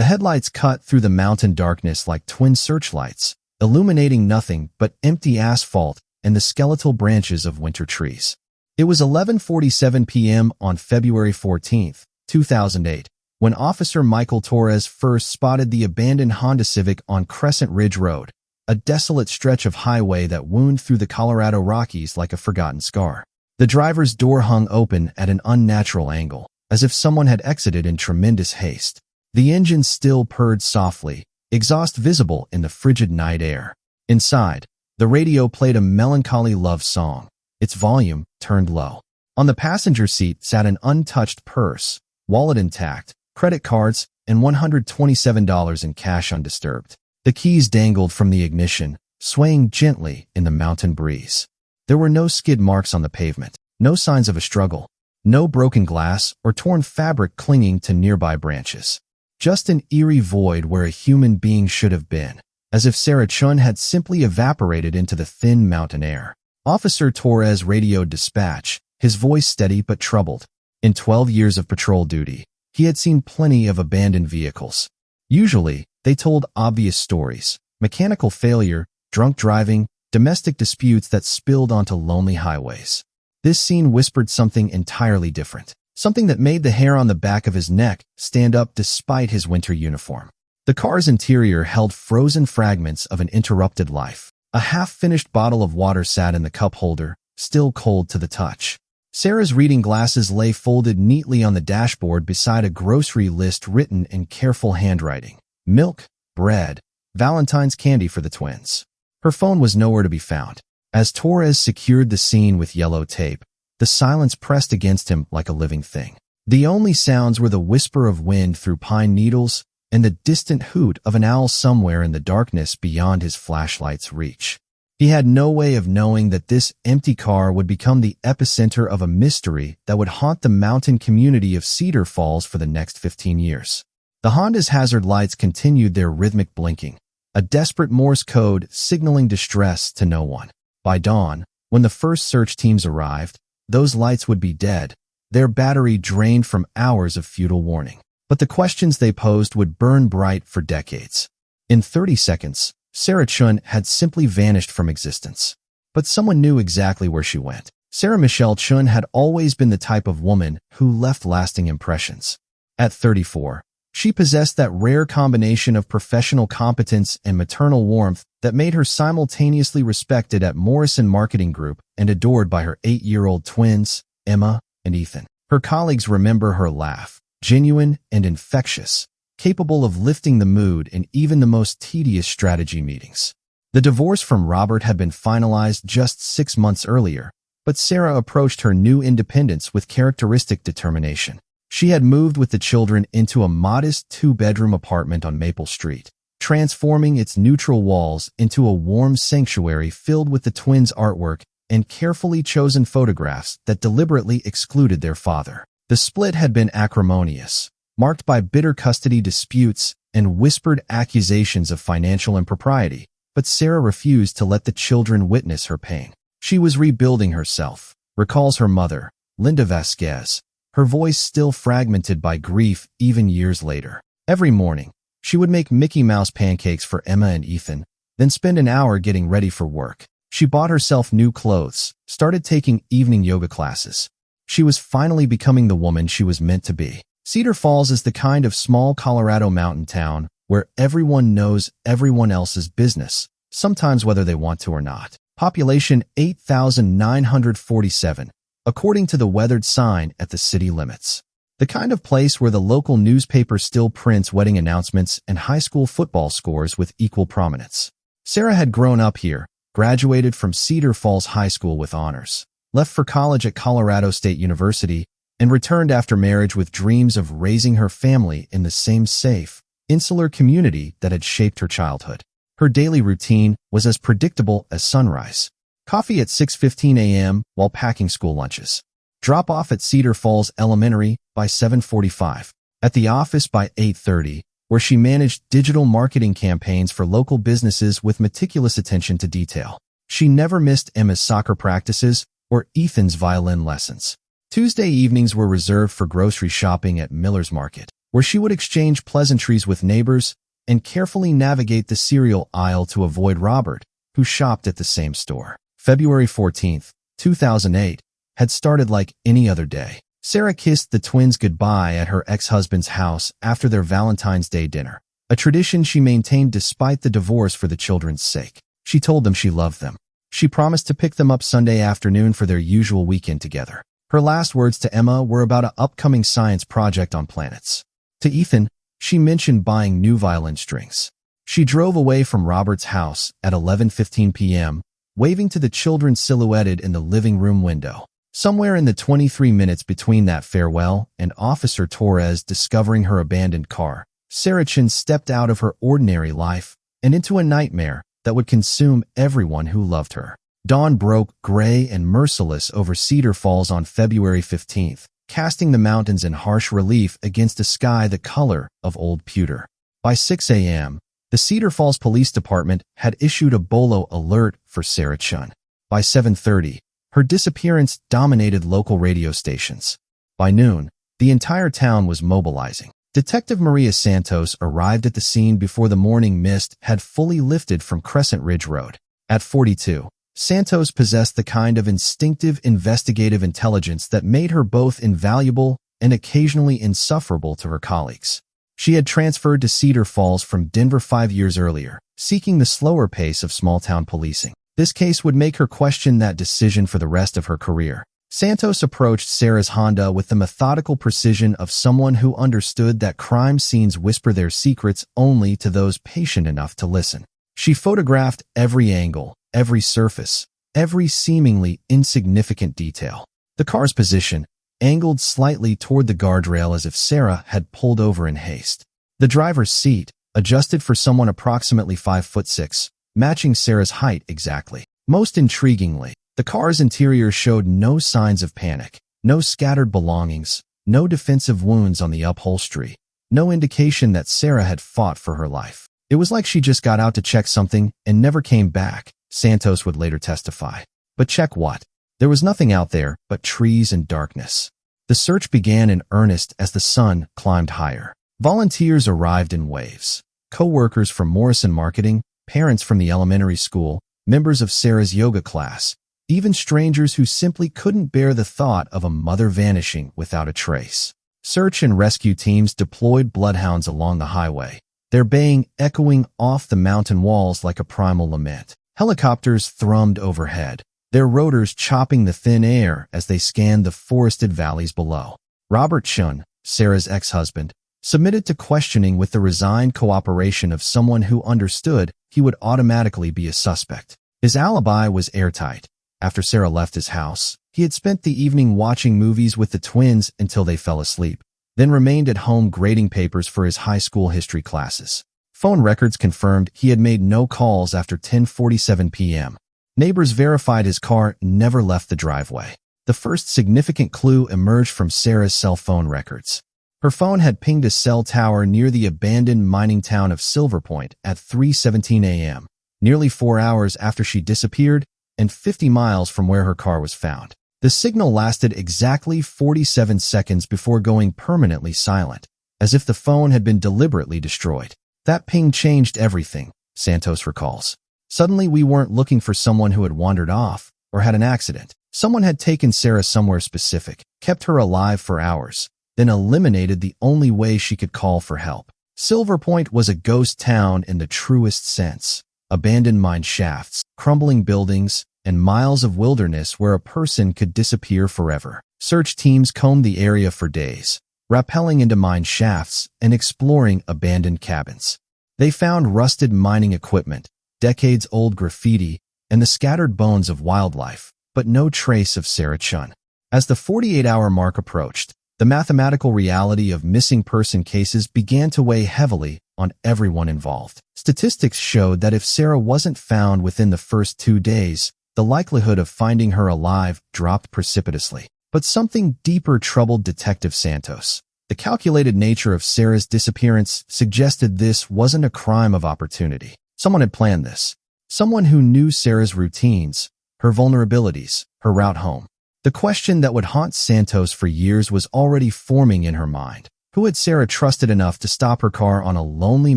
The headlights cut through the mountain darkness like twin searchlights, illuminating nothing but empty asphalt and the skeletal branches of winter trees. It was 11:47 p.m. on February 14, 2008, when Officer Michael Torres first spotted the abandoned Honda Civic on Crescent Ridge Road, a desolate stretch of highway that wound through the Colorado Rockies like a forgotten scar. The driver's door hung open at an unnatural angle, as if someone had exited in tremendous haste. The engine still purred softly, exhaust visible in the frigid night air. Inside, the radio played a melancholy love song, its volume turned low. On the passenger seat sat an untouched purse, wallet intact, credit cards, and $127 in cash undisturbed. The keys dangled from the ignition, swaying gently in the mountain breeze. There were no skid marks on the pavement, no signs of a struggle, no broken glass or torn fabric clinging to nearby branches. Just an eerie void where a human being should have been, as if Sarah Chun had simply evaporated into the thin mountain air. Officer Torres radioed dispatch, his voice steady but troubled. In 12 years of patrol duty, he had seen plenty of abandoned vehicles. Usually, they told obvious stories: mechanical failure, drunk driving, domestic disputes that spilled onto lonely highways. This scene whispered something entirely different, something that made the hair on the back of his neck stand up despite his winter uniform. The car's interior held frozen fragments of an interrupted life. A half-finished bottle of water sat in the cup holder, still cold to the touch. Sarah's reading glasses lay folded neatly on the dashboard beside a grocery list written in careful handwriting. Milk, bread, Valentine's candy for the twins. Her phone was nowhere to be found. As Torres secured the scene with yellow tape, the silence pressed against him like a living thing. The only sounds were the whisper of wind through pine needles and the distant hoot of an owl somewhere in the darkness beyond his flashlight's reach. He had no way of knowing that this empty car would become the epicenter of a mystery that would haunt the mountain community of Cedar Falls for the next 15 years. The Honda's hazard lights continued their rhythmic blinking, a desperate Morse code signaling distress to no one. By dawn, when the first search teams arrived, those lights would be dead, their battery drained from hours of futile warning. But the questions they posed would burn bright for decades. In 30 seconds, Sarah Chun had simply vanished from existence. But someone knew exactly where she went. Sarah Michelle Chun had always been the type of woman who left lasting impressions. At 34, she possessed that rare combination of professional competence and maternal warmth that made her simultaneously respected at Morrison Marketing Group and adored by her 8-year-old twins, Emma and Ethan. Her colleagues remember her laugh, genuine and infectious, capable of lifting the mood in even the most tedious strategy meetings. The divorce from Robert had been finalized just 6 months earlier, but Sarah approached her new independence with characteristic determination. She had moved with the children into a modest 2-bedroom apartment on Maple Street, transforming its neutral walls into a warm sanctuary filled with the twins' artwork and carefully chosen photographs that deliberately excluded their father. The split had been acrimonious, marked by bitter custody disputes and whispered accusations of financial impropriety, but Sarah refused to let the children witness her pain. She was rebuilding herself, recalls her mother, Linda Vasquez, her voice still fragmented by grief even years later. Every morning, she would make Mickey Mouse pancakes for Emma and Ethan, then spend an hour getting ready for work. She bought herself new clothes, started taking evening yoga classes. She was finally becoming the woman she was meant to be. Cedar Falls is the kind of small Colorado mountain town where everyone knows everyone else's business, sometimes whether they want to or not. Population 8,947, according to the weathered sign at the city limits. The kind of place where the local newspaper still prints wedding announcements and high school football scores with equal prominence. Sarah had grown up here, graduated from Cedar Falls High School with honors, left for college at Colorado State University, and returned after marriage with dreams of raising her family in the same safe, insular community that had shaped her childhood. Her daily routine was as predictable as sunrise. Coffee at 6:15 a.m. while packing school lunches. Drop off at Cedar Falls Elementary by 7:45. At the office by 8:30, where she managed digital marketing campaigns for local businesses with meticulous attention to detail. She never missed Emma's soccer practices or Ethan's violin lessons. Tuesday evenings were reserved for grocery shopping at Miller's Market. where she would exchange pleasantries with neighbors and carefully navigate the cereal aisle to avoid Robert, who shopped at the same store. February 14, 2008, had started like any other day. Sarah kissed the twins goodbye at her ex-husband's house after their Valentine's Day dinner, a tradition she maintained despite the divorce for the children's sake. She told them she loved them. She promised to pick them up Sunday afternoon for their usual weekend together. Her last words to Emma were about an upcoming science project on planets. To Ethan, she mentioned buying new violin strings. She drove away from Robert's house at 11:15 p.m., waving to the children silhouetted in the living room window. Somewhere in the 23 minutes between that farewell and Officer Torres discovering her abandoned car, Sheridan stepped out of her ordinary life and into a nightmare that would consume everyone who loved her. Dawn broke gray and merciless over Cedar Falls on February 15th, casting the mountains in harsh relief against a sky the color of old pewter. By 6 a.m., the Cedar Falls Police Department had issued a bolo alert for Sheridan. By 7:30, her disappearance dominated local radio stations. By noon, the entire town was mobilizing. Detective Maria Santos arrived at the scene before the morning mist had fully lifted from Crescent Ridge Road. At 42, Santos possessed the kind of instinctive investigative intelligence that made her both invaluable and occasionally insufferable to her colleagues. She had transferred to Cedar Falls from Denver 5 years earlier, seeking the slower pace of small-town policing. This case would make her question that decision for the rest of her career. Santos approached Sarah's Honda with the methodical precision of someone who understood that crime scenes whisper their secrets only to those patient enough to listen. She photographed every angle, every surface, every seemingly insignificant detail. The car's position, angled slightly toward the guardrail as if Sarah had pulled over in haste. The driver's seat, adjusted for someone approximately 5'6", matching Sarah's height exactly. Most intriguingly, the car's interior showed no signs of panic, no scattered belongings, no defensive wounds on the upholstery, no indication that Sarah had fought for her life. It was like she just got out to check something and never came back, Santos would later testify. But check what? There was nothing out there but trees and darkness. The search began in earnest as the sun climbed higher. Volunteers arrived in waves. Co-workers from Morrison Marketing, parents from the elementary school, members of Sarah's yoga class, even strangers who simply couldn't bear the thought of a mother vanishing without a trace. Search and rescue teams deployed bloodhounds along the highway, their baying echoing off the mountain walls like a primal lament. Helicopters thrummed overhead, their rotors chopping the thin air as they scanned the forested valleys below. Robert Chun, Sarah's ex-husband, submitted to questioning with the resigned cooperation of someone who understood he would automatically be a suspect. His alibi was airtight. After Sarah left his house, he had spent the evening watching movies with the twins until they fell asleep, then remained at home grading papers for his high school history classes. Phone records confirmed he had made no calls after 10:47 p.m. Neighbors verified his car never left the driveway. The first significant clue emerged from Sarah's cell phone records. Her phone had pinged a cell tower near the abandoned mining town of Silver Point at 3:17 a.m., nearly 4 hours after she disappeared and 50 miles from where her car was found. The signal lasted exactly 47 seconds before going permanently silent, as if the phone had been deliberately destroyed. That ping changed everything, Santos recalls. Suddenly we weren't looking for someone who had wandered off or had an accident. Someone had taken Sarah somewhere specific, kept her alive for hours, then eliminated the only way she could call for help. Silver Point was a ghost town in the truest sense. Abandoned mine shafts, crumbling buildings, and miles of wilderness where a person could disappear forever. Search teams combed the area for days, rappelling into mine shafts and exploring abandoned cabins. They found rusted mining equipment, decades-old graffiti, and the scattered bones of wildlife, but no trace of Sarah Chun. As the 48-hour mark approached, the mathematical reality of missing person cases began to weigh heavily on everyone involved. Statistics showed that if Sarah wasn't found within the first 2 days, the likelihood of finding her alive dropped precipitously. But something deeper troubled Detective Santos. The calculated nature of Sarah's disappearance suggested this wasn't a crime of opportunity. Someone had planned this. Someone who knew Sarah's routines, her vulnerabilities, her route home. The question that would haunt Santos for years was already forming in her mind. Who had Sarah trusted enough to stop her car on a lonely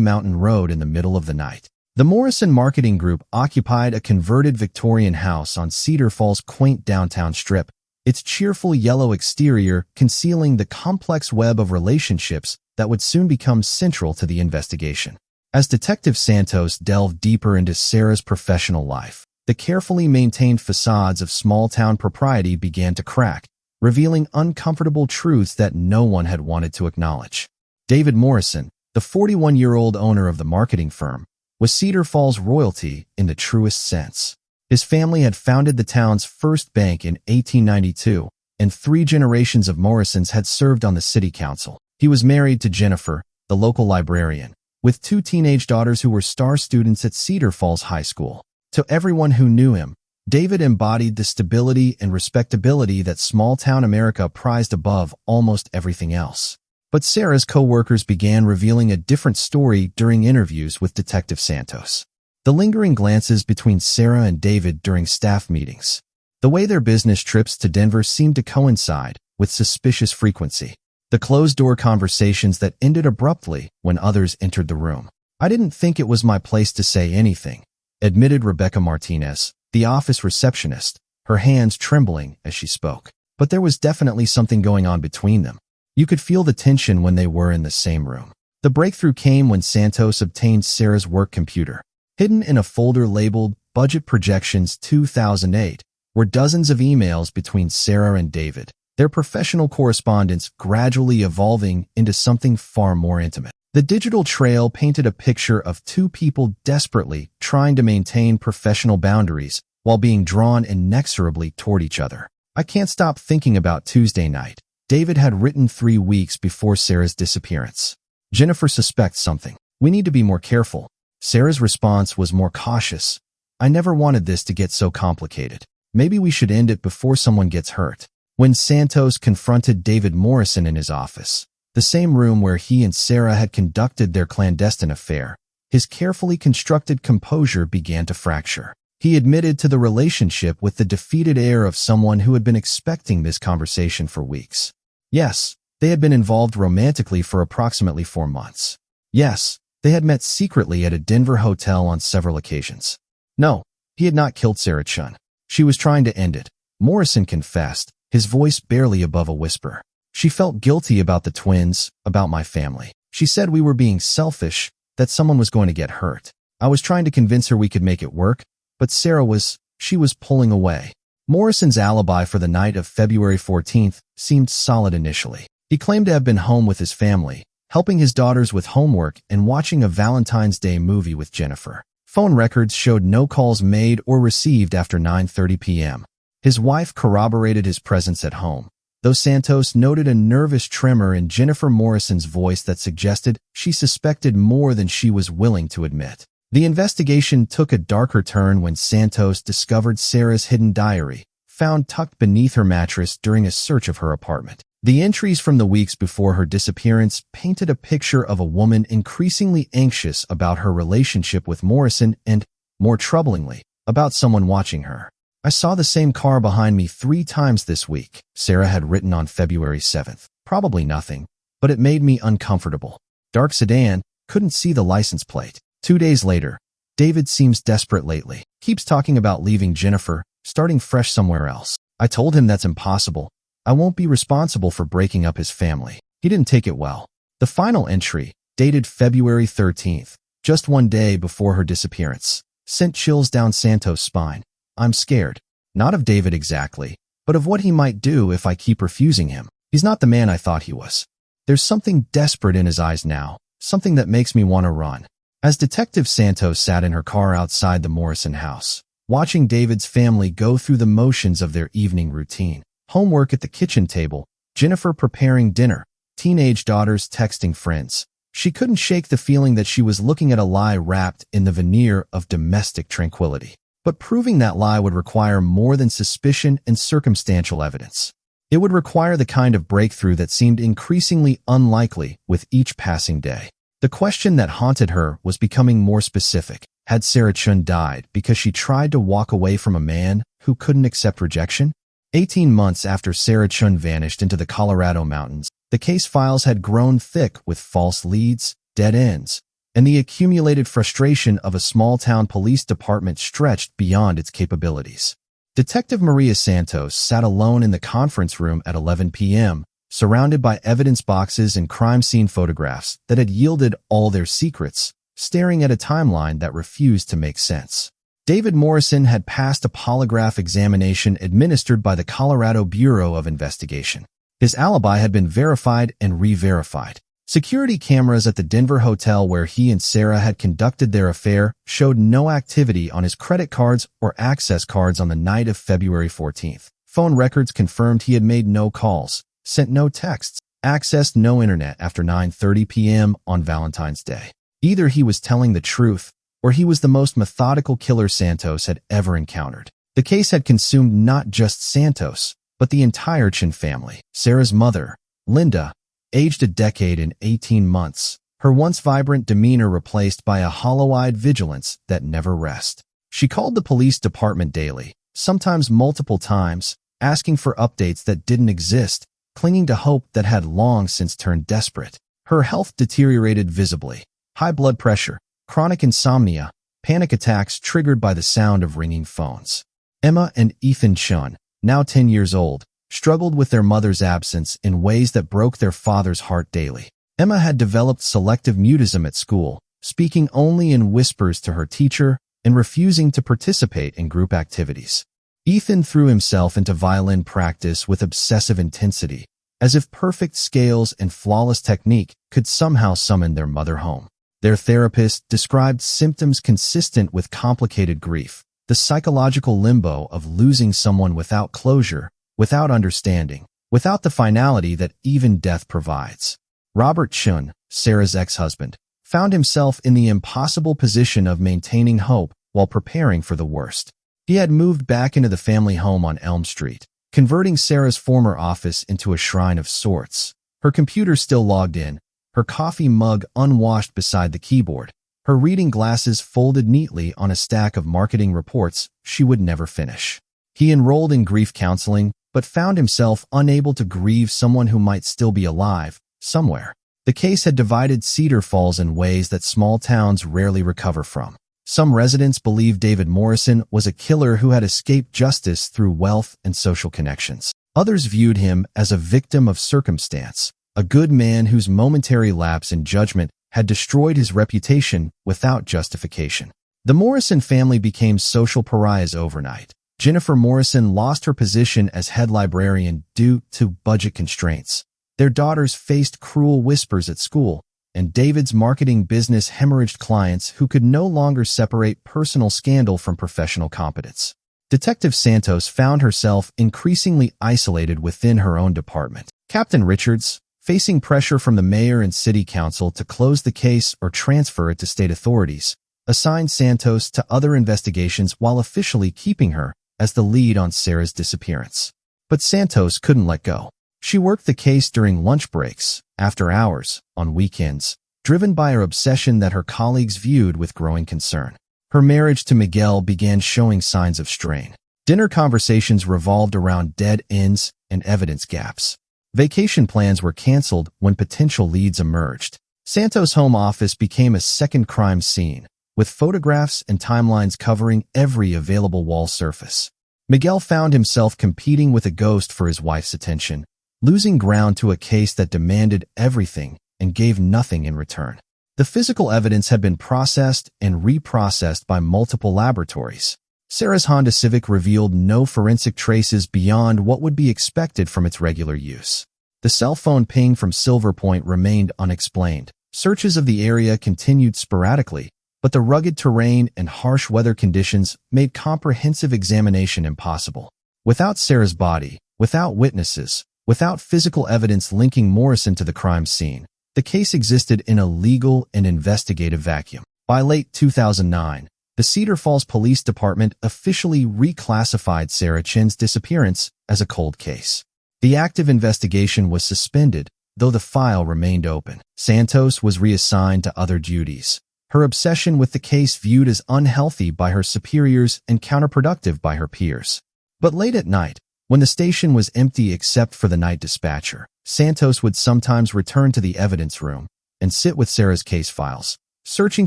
mountain road in the middle of the night? The Morrison Marketing Group occupied a converted Victorian house on Cedar Falls' quaint downtown strip, its cheerful yellow exterior concealing the complex web of relationships that would soon become central to the investigation. As Detective Santos delved deeper into Sarah's professional life, the carefully maintained facades of small-town propriety began to crack, revealing uncomfortable truths that no one had wanted to acknowledge. David Morrison, the 41-year-old owner of the marketing firm, was Cedar Falls royalty in the truest sense. His family had founded the town's first bank in 1892, and 3 generations of Morrisons had served on the city council. He was married to Jennifer, the local librarian, with 2 teenage daughters who were star students at Cedar Falls High School. To everyone who knew him, David embodied the stability and respectability that small-town America prized above almost everything else. But Sarah's co-workers began revealing a different story during interviews with Detective Santos. The lingering glances between Sarah and David during staff meetings. The way their business trips to Denver seemed to coincide with suspicious frequency. The closed-door conversations that ended abruptly when others entered the room. "I didn't think it was my place to say anything," admitted Rebecca Martinez, the office receptionist, her hands trembling as she spoke. But there was definitely something going on between them. You could feel the tension when they were in the same room. The breakthrough came when Santos obtained Sarah's work computer. Hidden in a folder labeled Budget Projections 2008 were dozens of emails between Sarah and David, their professional correspondence gradually evolving into something far more intimate. The digital trail painted a picture of 2 people desperately trying to maintain professional boundaries while being drawn inexorably toward each other. "I can't stop thinking about Tuesday night," David had written 3 weeks before Sarah's disappearance. "Jennifer suspects something. We need to be more careful." Sarah's response was more cautious. "I never wanted this to get so complicated. Maybe we should end it before someone gets hurt." When Santos confronted David Morrison in his office, the same room where he and Sarah had conducted their clandestine affair, his carefully constructed composure began to fracture. He admitted to the relationship with the defeated air of someone who had been expecting this conversation for weeks. Yes, they had been involved romantically for approximately 4 months. Yes, they had met secretly at a Denver hotel on several occasions. No, he had not killed Sarah Chun. She was trying to end it, Morrison confessed, his voice barely above a whisper. "She felt guilty about the twins, about my family. She said we were being selfish, that someone was going to get hurt. I was trying to convince her we could make it work, but she was pulling away." Morrison's alibi for the night of February 14th seemed solid initially. He claimed to have been home with his family, helping his daughters with homework and watching a Valentine's Day movie with Jennifer. Phone records showed no calls made or received after 9:30 p.m. His wife corroborated his presence at home, though Santos noted a nervous tremor in Jennifer Morrison's voice that suggested she suspected more than she was willing to admit. The investigation took a darker turn when Santos discovered Sarah's hidden diary, found tucked beneath her mattress during a search of her apartment. The entries from the weeks before her disappearance painted a picture of a woman increasingly anxious about her relationship with Morrison and, more troublingly, about someone watching her. "I saw the same car behind me 3 times this week," Sarah had written on February 7th. "Probably nothing, but it made me uncomfortable. Dark sedan, couldn't see the license plate." 2 days later, "David seems desperate lately. Keeps talking about leaving Jennifer, starting fresh somewhere else. I told him that's impossible. I won't be responsible for breaking up his family." He didn't take it well. The final entry, dated February 13th, just 1 day before her disappearance, sent chills down Santos' spine. "I'm scared. Not of David exactly, but of what he might do if I keep refusing him. He's not the man I thought he was. There's something desperate in his eyes now, something that makes me want to run." As Detective Santos sat in her car outside the Morrison house, watching David's family go through the motions of their evening routine, homework at the kitchen table, Jennifer preparing dinner, teenage daughters texting friends, she couldn't shake the feeling that she was looking at a lie wrapped in the veneer of domestic tranquility. But proving that lie would require more than suspicion and circumstantial evidence. It would require the kind of breakthrough that seemed increasingly unlikely with each passing day. The question that haunted her was becoming more specific. Had Sarah Chun died because she tried to walk away from a man who couldn't accept rejection? 18 months after Sarah Chun vanished into the Colorado mountains, The case files had grown thick with false leads, dead ends, and the accumulated frustration of a small-town police department stretched beyond its capabilities. Detective Maria Santos sat alone in the conference room at 11 p.m., surrounded by evidence boxes and crime scene photographs that had yielded all their secrets, staring at a timeline that refused to make sense. David Morrison had passed a polygraph examination administered by the Colorado Bureau of Investigation. His alibi had been verified and re-verified. Security cameras at the Denver hotel where he and Sarah had conducted their affair showed no activity on his credit cards or access cards on the night of February 14th. Phone records confirmed he had made no calls, sent no texts, accessed no internet after 9:30 p.m. on Valentine's Day. Either he was telling the truth, or he was the most methodical killer Santos had ever encountered. The case had consumed not just Santos, but the entire Chin family. Sarah's mother, Linda, aged a decade and 18 months, her once vibrant demeanor replaced by a hollow-eyed vigilance that never rests. She called the police department daily, sometimes multiple times, asking for updates that didn't exist, clinging to hope that had long since turned desperate. Her health deteriorated visibly. High blood pressure, chronic insomnia, panic attacks triggered by the sound of ringing phones. Emma and Ethan Chun, now 10 years old, struggled with their mother's absence in ways that broke their father's heart daily. Emma had developed selective mutism at school, speaking only in whispers to her teacher and refusing to participate in group activities. Ethan threw himself into violin practice with obsessive intensity, as if perfect scales and flawless technique could somehow summon their mother home. Their therapist described symptoms consistent with complicated grief, the psychological limbo of losing someone without closure, without understanding, without the finality that even death provides. Robert Chun, Sarah's ex-husband, found himself in the impossible position of maintaining hope while preparing for the worst. He had moved back into the family home on Elm Street, converting Sarah's former office into a shrine of sorts. Her computer still logged in, her coffee mug unwashed beside the keyboard, her reading glasses folded neatly on a stack of marketing reports she would never finish. He enrolled in grief counseling, but found himself unable to grieve someone who might still be alive, somewhere. The case had divided Cedar Falls in ways that small towns rarely recover from. Some residents believed David Morrison was a killer who had escaped justice through wealth and social connections. Others viewed him as a victim of circumstance, a good man whose momentary lapse in judgment had destroyed his reputation without justification. The Morrison family became social pariahs overnight. Jennifer Morrison lost her position as head librarian due to budget constraints. Their daughters faced cruel whispers at school, and David's marketing business hemorrhaged clients who could no longer separate personal scandal from professional competence. Detective Santos found herself increasingly isolated within her own department. Captain Richards, facing pressure from the mayor and city council to close the case or transfer it to state authorities, assigned Santos to other investigations while officially keeping her as the lead on Sarah's disappearance. But Santos couldn't let go. She worked the case during lunch breaks, after hours, on weekends, driven by her obsession that her colleagues viewed with growing concern. Her marriage to Miguel began showing signs of strain. Dinner conversations revolved around dead ends and evidence gaps. Vacation plans were canceled when potential leads emerged. Santos' home office became a second crime scene, with photographs and timelines covering every available wall surface. Miguel found himself competing with a ghost for his wife's attention, losing ground to a case that demanded everything and gave nothing in return. The physical evidence had been processed and reprocessed by multiple laboratories. Sarah's Honda Civic revealed no forensic traces beyond what would be expected from its regular use. The cell phone ping from Silver Point remained unexplained. Searches of the area continued sporadically, but the rugged terrain and harsh weather conditions made comprehensive examination impossible. Without Sarah's body, without witnesses, without physical evidence linking Morrison to the crime scene, the case existed in a legal and investigative vacuum. By late 2009, the Cedar Falls Police Department officially reclassified Sarah Chin's disappearance as a cold case. The active investigation was suspended, though the file remained open. Santos was reassigned to other duties, her obsession with the case viewed as unhealthy by her superiors and counterproductive by her peers. But late at night, when the station was empty except for the night dispatcher, Santos would sometimes return to the evidence room and sit with Sarah's case files, searching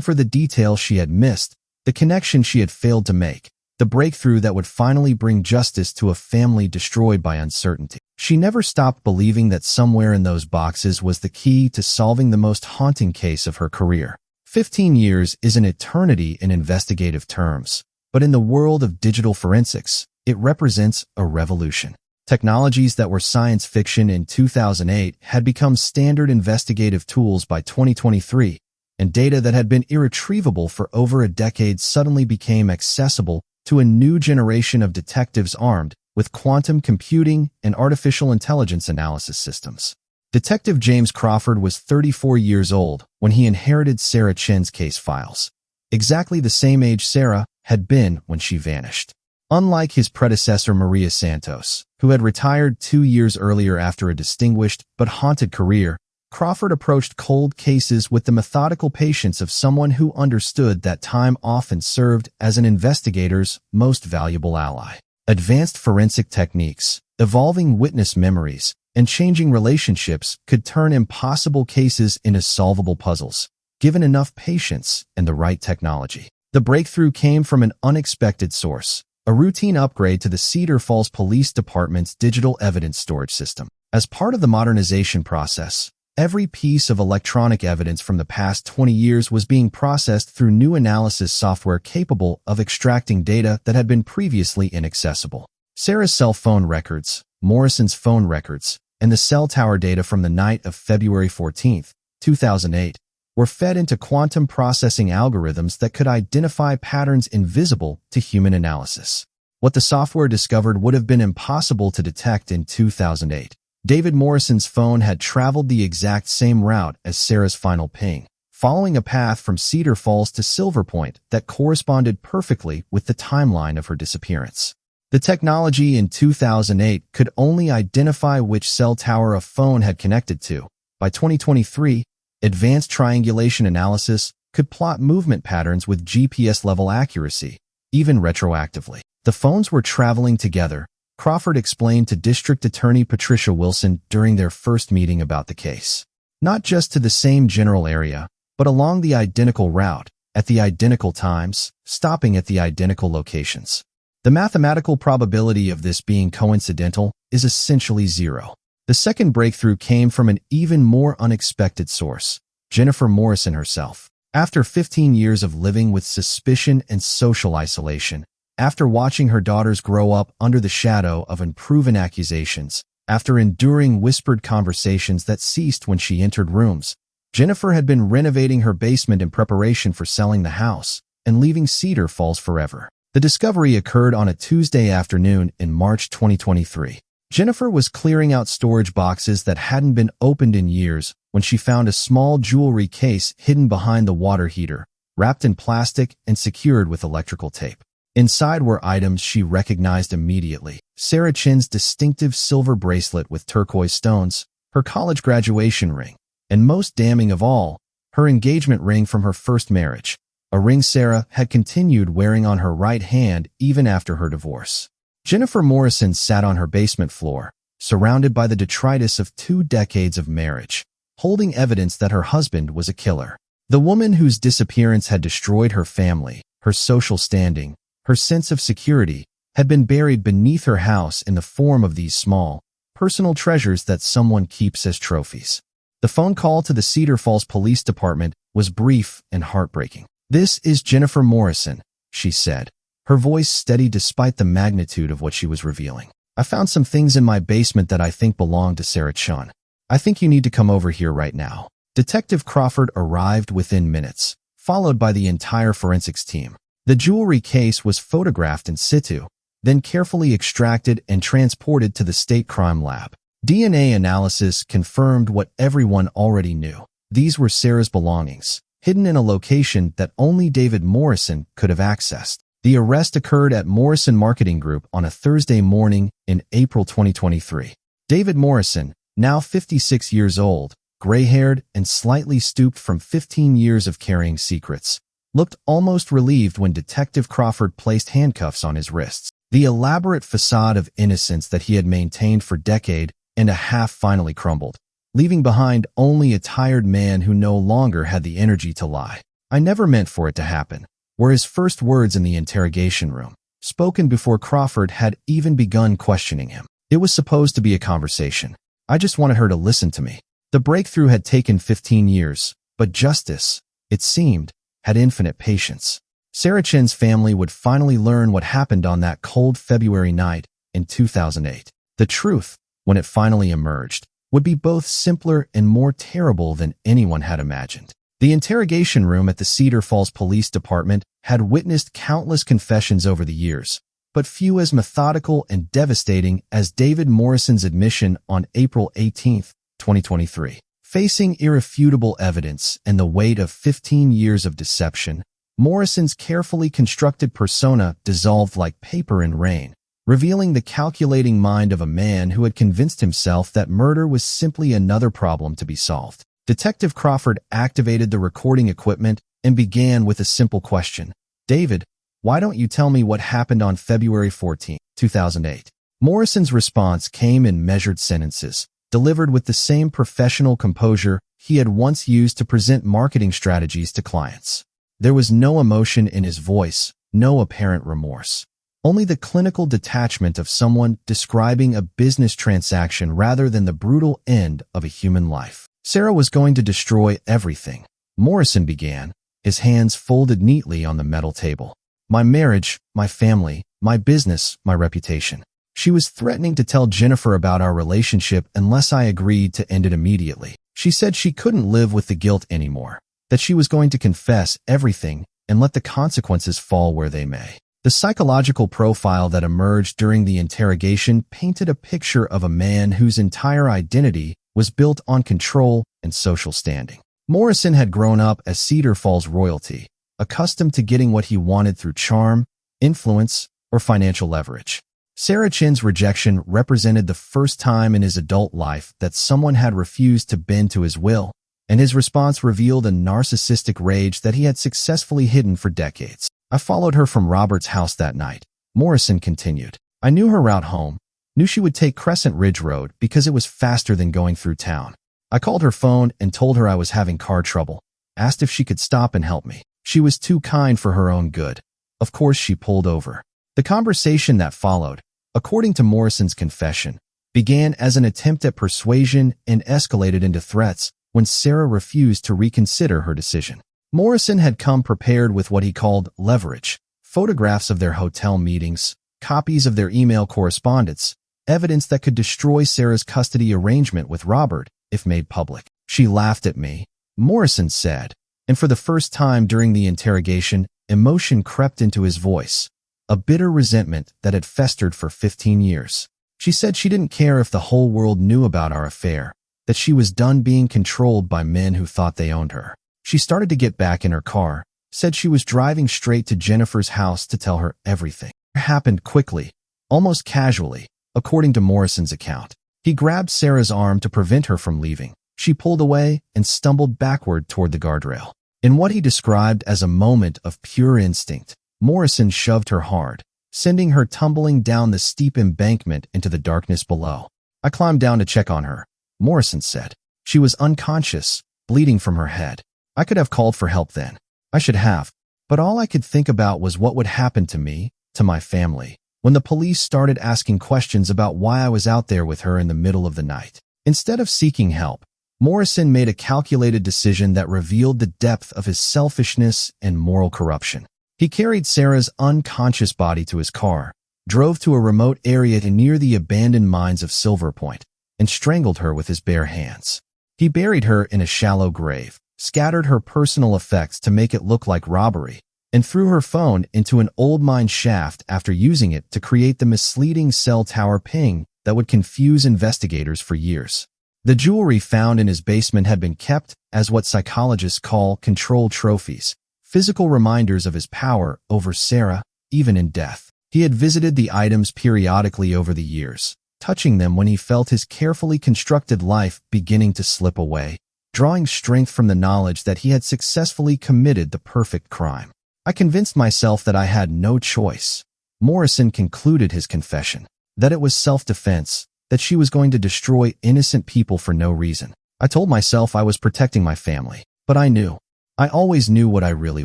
for the details she had missed, the connection she had failed to make, the breakthrough that would finally bring justice to a family destroyed by uncertainty. She never stopped believing that somewhere in those boxes was the key to solving the most haunting case of her career. 15 years is an eternity in investigative terms, but in the world of digital forensics, it represents a revolution. Technologies that were science fiction in 2008 had become standard investigative tools by 2023, and data that had been irretrievable for over a decade suddenly became accessible to a new generation of detectives armed with quantum computing and artificial intelligence analysis systems. Detective James Crawford was 34 years old when he inherited Sarah Chen's case files, exactly the same age Sarah had been when she vanished. Unlike his predecessor Maria Santos, who had retired 2 years earlier after a distinguished but haunted career, Crawford approached cold cases with the methodical patience of someone who understood that time often served as an investigator's most valuable ally. Advanced forensic techniques, evolving witness memories, and changing relationships could turn impossible cases into solvable puzzles, given enough patience and the right technology. The breakthrough came from an unexpected source, a routine upgrade to the Cedar Falls Police Department's digital evidence storage system. As part of the modernization process, every piece of electronic evidence from the past 20 years was being processed through new analysis software capable of extracting data that had been previously inaccessible. Sarah's cell phone records, Morrison's phone records, and the cell tower data from the night of February 14, 2008, were fed into quantum processing algorithms that could identify patterns invisible to human analysis. What the software discovered would have been impossible to detect in 2008. David Morrison's phone had traveled the exact same route as Sarah's final ping, following a path from Cedar Falls to Silver Point that corresponded perfectly with the timeline of her disappearance. The technology in 2008 could only identify which cell tower a phone had connected to. By 2023, advanced triangulation analysis could plot movement patterns with GPS-level accuracy, even retroactively. The phones were traveling together, Crawford explained to District Attorney Patricia Wilson during their first meeting about the case. Not just to the same general area, but along the identical route, at the identical times, stopping at the identical locations. The mathematical probability of this being coincidental is essentially zero. The second breakthrough came from an even more unexpected source, Jennifer Morrison herself. After 15 years of living with suspicion and social isolation, after watching her daughters grow up under the shadow of unproven accusations, after enduring whispered conversations that ceased when she entered rooms, Jennifer had been renovating her basement in preparation for selling the house and leaving Cedar Falls forever. The discovery occurred on a Tuesday afternoon in March 2023. Jennifer was clearing out storage boxes that hadn't been opened in years when she found a small jewelry case hidden behind the water heater, wrapped in plastic and secured with electrical tape. Inside were items she recognized immediately: Sarah Chen's distinctive silver bracelet with turquoise stones, her college graduation ring, and most damning of all, her engagement ring from her first marriage, a ring Sarah had continued wearing on her right hand even after her divorce. Jennifer Morrison sat on her basement floor, surrounded by the detritus of 2 decades of marriage, holding evidence that her husband was a killer. The woman whose disappearance had destroyed her family, her social standing, her sense of security, had been buried beneath her house in the form of these small, personal treasures that someone keeps as trophies. The phone call to the Cedar Falls Police Department was brief and heartbreaking. "This is Jennifer Morrison," she said, her voice steady despite the magnitude of what she was revealing. "I found some things in my basement that I think belong to Sarah Chen. I think you need to come over here right now." Detective Crawford arrived within minutes, followed by the entire forensics team. The jewelry case was photographed in situ, then carefully extracted and transported to the state crime lab. DNA analysis confirmed what everyone already knew. These were Sarah's belongings, hidden in a location that only David Morrison could have accessed. The arrest occurred at Morrison Marketing Group on a Thursday morning in April 2023. David Morrison, now 56 years old, gray-haired and slightly stooped from 15 years of carrying secrets, looked almost relieved when Detective Crawford placed handcuffs on his wrists. The elaborate facade of innocence that he had maintained for decades and a half finally crumbled, leaving behind only a tired man who no longer had the energy to lie. "I never meant for it to happen," were his first words in the interrogation room, spoken before Crawford had even begun questioning him. "It was supposed to be a conversation. I just wanted her to listen to me." The breakthrough had taken 15 years, but justice, it seemed, had infinite patience. Sarah Chin's family would finally learn what happened on that cold February night in 2008. The truth, when it finally emerged, would be both simpler and more terrible than anyone had imagined. The interrogation room at the Cedar Falls Police Department had witnessed countless confessions over the years, but few as methodical and devastating as David Morrison's admission on April 18, 2023. Facing irrefutable evidence and the weight of 15 years of deception, Morrison's carefully constructed persona dissolved like paper in rain, revealing the calculating mind of a man who had convinced himself that murder was simply another problem to be solved. Detective Crawford activated the recording equipment and began with a simple question. "David, why don't you tell me what happened on February 14, 2008? Morrison's response came in measured sentences, delivered with the same professional composure he had once used to present marketing strategies to clients. There was no emotion in his voice, no apparent remorse. Only the clinical detachment of someone describing a business transaction rather than the brutal end of a human life. "Sarah was going to destroy everything," Morrison began, his hands folded neatly on the metal table. "My marriage, my family, my business, my reputation. She was threatening to tell Jennifer about our relationship unless I agreed to end it immediately. She said she couldn't live with the guilt anymore, that she was going to confess everything and let the consequences fall where they may." The psychological profile that emerged during the interrogation painted a picture of a man whose entire identity was built on control and social standing. Morrison had grown up as Cedar Falls royalty, accustomed to getting what he wanted through charm, influence, or financial leverage. Sarah Chin's rejection represented the first time in his adult life that someone had refused to bend to his will, and his response revealed a narcissistic rage that he had successfully hidden for decades. "I followed her from Robert's house that night," Morrison continued. "I knew her route home, knew she would take Crescent Ridge Road because it was faster than going through town. I called her phone and told her I was having car trouble, asked if she could stop and help me. She was too kind for her own good. Of course she pulled over." The conversation that followed, according to Morrison's confession, began as an attempt at persuasion and escalated into threats when Sarah refused to reconsider her decision. Morrison had come prepared with what he called leverage, photographs of their hotel meetings, copies of their email correspondence, evidence that could destroy Sarah's custody arrangement with Robert if made public. "She laughed at me," Morrison said, and for the first time during the interrogation, emotion crept into his voice, a bitter resentment that had festered for 15 years. "She said she didn't care if the whole world knew about our affair, that she was done being controlled by men who thought they owned her. She started to get back in her car, said she was driving straight to Jennifer's house to tell her everything. It happened quickly, almost casually, according to Morrison's account. He grabbed Sarah's arm to prevent her from leaving. She pulled away and stumbled backward toward the guardrail. In what he described as a moment of pure instinct, Morrison shoved her hard, sending her tumbling down the steep embankment into the darkness below. "I climbed down to check on her," Morrison said. "She was unconscious, bleeding from her head. I could have called for help then. I should have. But all I could think about was what would happen to me, to my family, when the police started asking questions about why I was out there with her in the middle of the night." Instead of seeking help, Morrison made a calculated decision that revealed the depth of his selfishness and moral corruption. He carried Sarah's unconscious body to his car, drove to a remote area near the abandoned mines of Silver Point, and strangled her with his bare hands. He buried her in a shallow grave, scattered her personal effects to make it look like robbery, and threw her phone into an old mine shaft after using it to create the misleading cell tower ping that would confuse investigators for years. The jewelry found in his basement had been kept as what psychologists call control trophies, physical reminders of his power over Sarah, even in death. He had visited the items periodically over the years, touching them when he felt his carefully constructed life beginning to slip away, drawing strength from the knowledge that he had successfully committed the perfect crime. "I convinced myself that I had no choice," Morrison concluded his confession, "that it was self-defense, that she was going to destroy innocent people for no reason. I told myself I was protecting my family, but I always knew what I really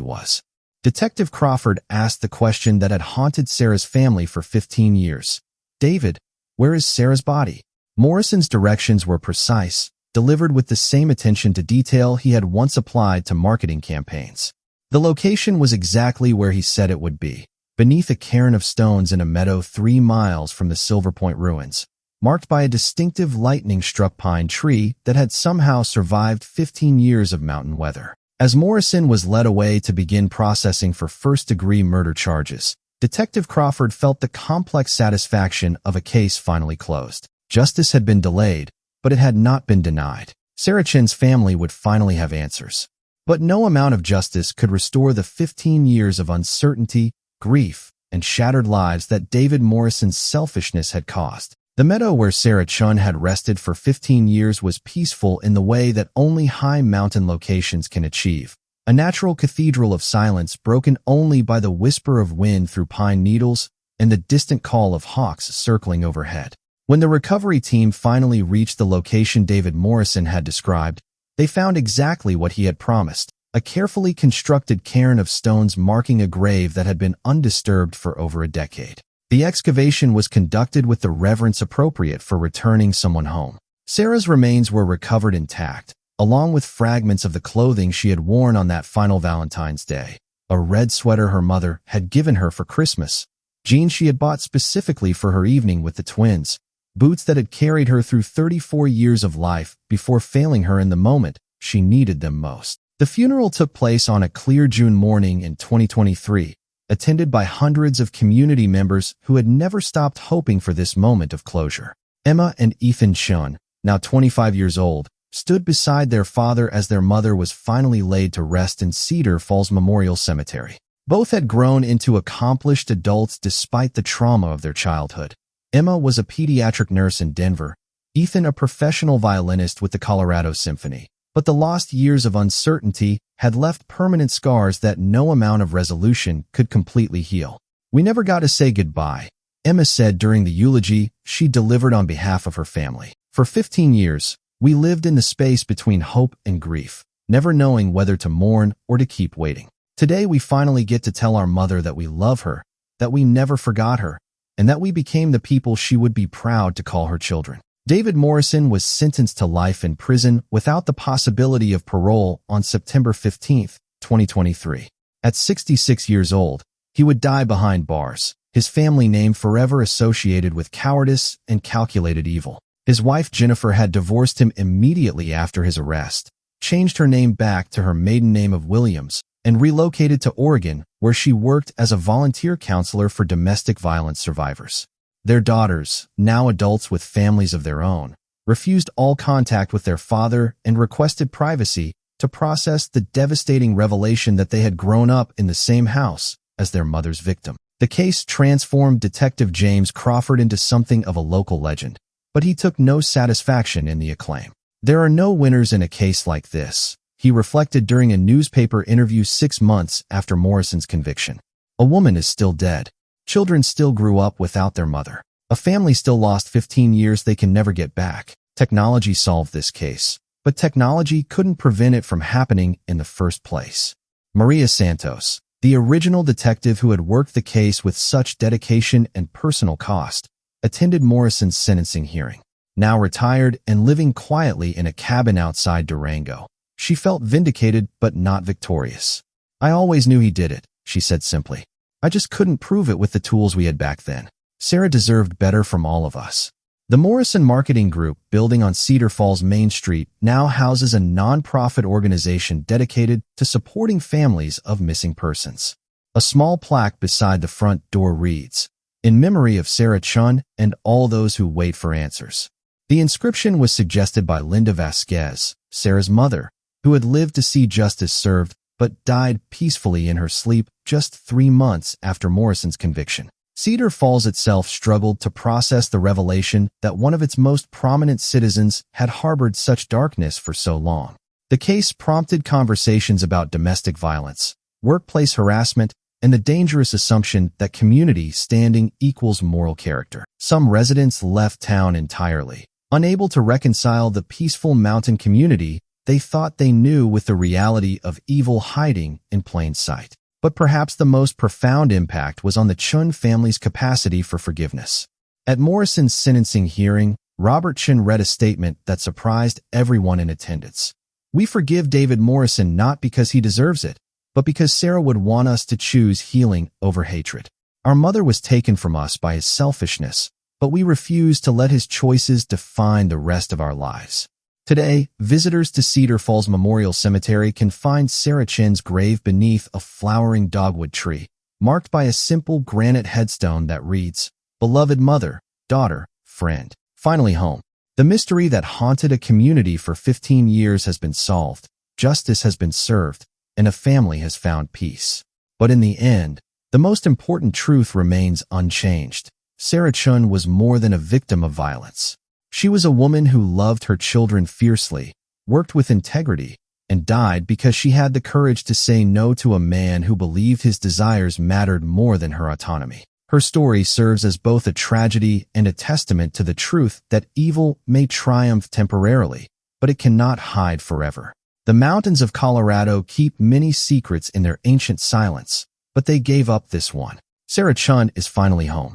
was. Detective Crawford asked the question that had haunted Sarah's family for 15 years. David, where is Sarah's body? Morrison's directions were precise, delivered with the same attention to detail he had once applied to marketing campaigns. The location was exactly where he said it would be, beneath a cairn of stones in a meadow 3 miles from the Silver Point ruins, marked by a distinctive lightning-struck pine tree that had somehow survived 15 years of mountain weather. As Morrison was led away to begin processing for first-degree murder charges, Detective Crawford felt the complex satisfaction of a case finally closed. Justice had been delayed, but it had not been denied. Sarah Chin's family would finally have answers. But no amount of justice could restore the 15 years of uncertainty, grief, and shattered lives that David Morrison's selfishness had caused. The meadow where Sarah Chun had rested for 15 years was peaceful in the way that only high mountain locations can achieve. A natural cathedral of silence broken only by the whisper of wind through pine needles and the distant call of hawks circling overhead. When the recovery team finally reached the location David Morrison had described, they found exactly what he had promised, a carefully constructed cairn of stones marking a grave that had been undisturbed for over a decade. The excavation was conducted with the reverence appropriate for returning someone home. Sarah's remains were recovered intact, along with fragments of the clothing she had worn on that final Valentine's Day, a red sweater her mother had given her for Christmas, jeans she had bought specifically for her evening with the twins, boots that had carried her through 34 years of life before failing her in the moment she needed them most. The funeral took place on a clear June morning in 2023, attended by hundreds of community members who had never stopped hoping for this moment of closure. Emma and Ethan Chun, now 25 years old, stood beside their father as their mother was finally laid to rest in Cedar Falls Memorial Cemetery. Both had grown into accomplished adults despite the trauma of their childhood. Emma was a pediatric nurse in Denver, Ethan a professional violinist with the Colorado Symphony. But the lost years of uncertainty had left permanent scars that no amount of resolution could completely heal. "We never got to say goodbye," Emma said during the eulogy she delivered on behalf of her family. "For 15 years, we lived in the space between hope and grief, never knowing whether to mourn or to keep waiting. Today we finally get to tell our mother that we love her, that we never forgot her, and that we became the people she would be proud to call her children." David Morrison was sentenced to life in prison without the possibility of parole on September 15, 2023. At 66 years old, he would die behind bars, his family name forever associated with cowardice and calculated evil. His wife Jennifer had divorced him immediately after his arrest, changed her name back to her maiden name of Williams, and relocated to Oregon, where she worked as a volunteer counselor for domestic violence survivors. Their daughters, now adults with families of their own, refused all contact with their father and requested privacy to process the devastating revelation that they had grown up in the same house as their mother's victim. The case transformed Detective James Crawford into something of a local legend, but he took no satisfaction in the acclaim. "There are no winners in a case like this," he reflected during a newspaper interview 6 months after Morrison's conviction. "A woman is still dead. Children still grew up without their mother. A family still lost 15 years they can never get back. Technology solved this case, but technology couldn't prevent it from happening in the first place." Maria Santos, the original detective who had worked the case with such dedication and personal cost, attended Morrison's sentencing hearing. Now retired and living quietly in a cabin outside Durango, she felt vindicated but not victorious. "I always knew he did it," she said simply. "I just couldn't prove it with the tools we had back then." Sarah deserved better from all of us. The Morrison Marketing Group, building on Cedar Falls Main Street, now houses a non-profit organization dedicated to supporting families of missing persons. A small plaque beside the front door reads, "In memory of Sarah Chun and all those who wait for answers." The inscription was suggested by Linda Vasquez, Sarah's mother, who had lived to see justice served but died peacefully in her sleep just 3 months after Morrison's conviction. Cedar Falls itself struggled to process the revelation that one of its most prominent citizens had harbored such darkness for so long. The case prompted conversations about domestic violence, workplace harassment, and the dangerous assumption that community standing equals moral character. Some residents left town entirely. Unable to reconcile the peaceful mountain community they thought they knew with the reality of evil hiding in plain sight. But perhaps the most profound impact was on the Chun family's capacity for forgiveness. At Morrison's sentencing hearing, Robert Chun read a statement that surprised everyone in attendance. "We forgive David Morrison not because he deserves it, but because Sarah would want us to choose healing over hatred. Our mother was taken from us by his selfishness, but we refuse to let his choices define the rest of our lives." Today, visitors to Cedar Falls Memorial Cemetery can find Sarah Chen's grave beneath a flowering dogwood tree, marked by a simple granite headstone that reads, "Beloved mother, daughter, friend, finally home." The mystery that haunted a community for 15 years has been solved, justice has been served, and a family has found peace. But in the end, the most important truth remains unchanged. Sarah Chun was more than a victim of violence. She was a woman who loved her children fiercely, worked with integrity, and died because she had the courage to say no to a man who believed his desires mattered more than her autonomy. Her story serves as both a tragedy and a testament to the truth that evil may triumph temporarily, but it cannot hide forever. The mountains of Colorado keep many secrets in their ancient silence, but they gave up this one. Sarah Chun is finally home.